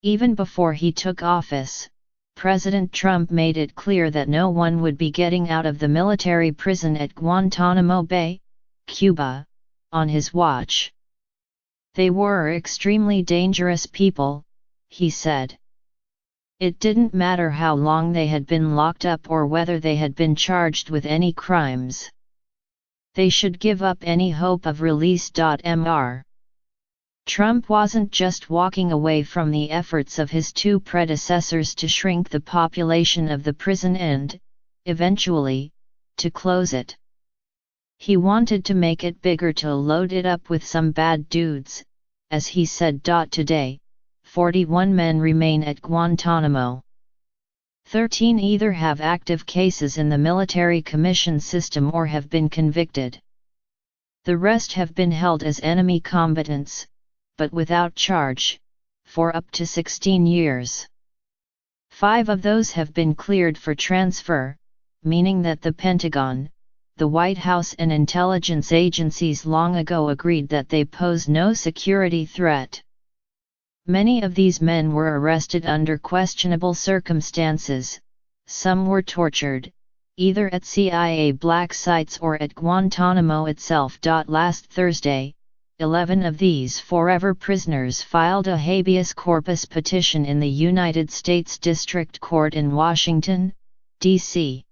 Even before he took office, President Trump made it clear that no one would be getting out of the military prison at Guantánamo Bay, Cuba, on his watch. They were extremely dangerous people, he said. It didn't matter how long they had been locked up or whether they had been charged with any crimes. They should give up any hope of release. Mr. Trump wasn't just walking away from the efforts of his two predecessors to shrink the population of the prison and, eventually, to close it. He wanted to make it bigger, to load it up with some bad dudes, as he said. Today, 41 men remain at Guantánamo. 13 either have active cases in the military commission system or have been convicted. The rest have been held as enemy combatants, but without charge, for up to 16 years. 5 of those have been cleared for transfer, meaning that the Pentagon, the White House and intelligence agencies long ago agreed that they pose no security threat. Many of these men were arrested under questionable circumstances. Some were tortured, either at CIA black sites or at Guantánamo itself. Last Thursday, 11 of these forever prisoners filed a habeas corpus petition in the United States District Court in Washington, D.C.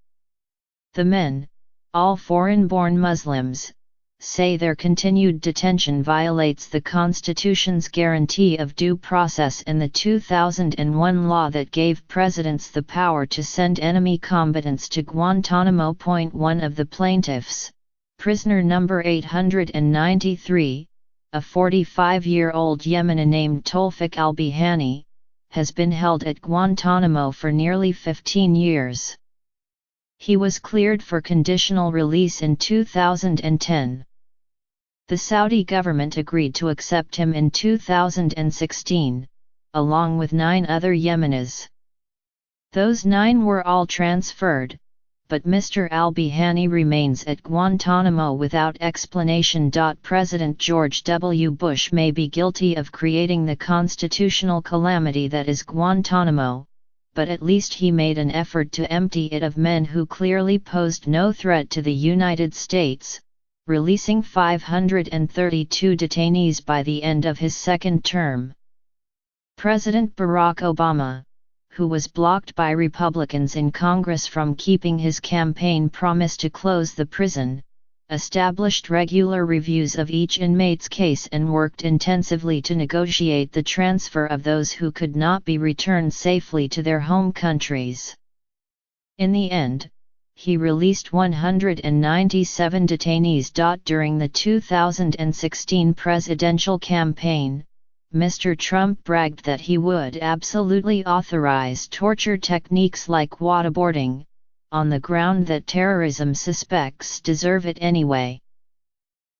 The men, all foreign-born Muslims, say their continued detention violates the Constitution's guarantee of due process and the 2001 law that gave presidents the power to send enemy combatants to Guantánamo. One of the plaintiffs, prisoner number 893, a 45-year-old Yemeni named Tolfik al-Bihani, has been held at Guantánamo for nearly 15 years. He was cleared for conditional release in 2010. The Saudi government agreed to accept him in 2016, along with 9 other Yemenis. Those 9 were all transferred, but Mr. al-Bihani remains at Guantánamo without explanation. President George W. Bush may be guilty of creating the constitutional calamity that is Guantánamo, but at least he made an effort to empty it of men who clearly posed no threat to the United States, releasing 532 detainees by the end of his second term. President Barack Obama, who was blocked by Republicans in Congress from keeping his campaign promise to close the prison, established regular reviews of each inmate's case and worked intensively to negotiate the transfer of those who could not be returned safely to their home countries. In the end, he released 197 detainees. During the 2016 presidential campaign, Mr. Trump bragged that he would absolutely authorize torture techniques like waterboarding, on the ground that terrorism suspects deserve it anyway.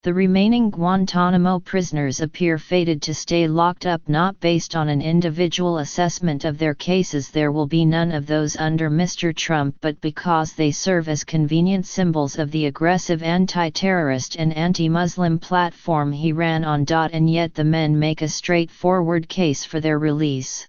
The remaining Guantánamo prisoners appear fated to stay locked up not based on an individual assessment of their cases. There will be none of those under Mr. Trump, but because they serve as convenient symbols of the aggressive anti-terrorist and anti-Muslim platform he ran on. And yet the men make a straightforward case for their release.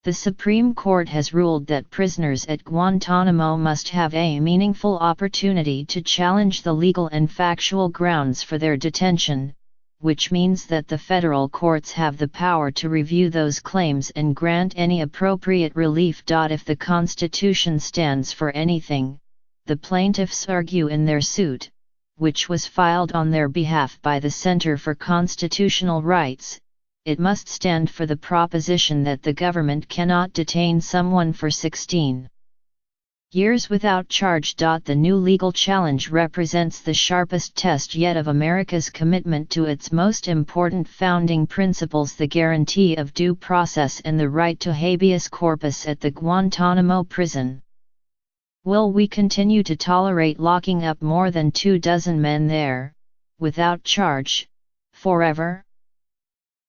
The Supreme Court has ruled that prisoners at Guantánamo must have a meaningful opportunity to challenge the legal and factual grounds for their detention, which means that the federal courts have the power to review those claims and grant any appropriate relief. If the Constitution stands for anything, the plaintiffs argue in their suit, which was filed on their behalf by the Center for Constitutional Rights, it must stand for the proposition that the government cannot detain someone for 16 years without charge. The new legal challenge represents the sharpest test yet of America's commitment to its most important founding principles, the guarantee of due process and the right to habeas corpus at the Guantánamo prison. Will we continue to tolerate locking up more than 24 men there, without charge, forever?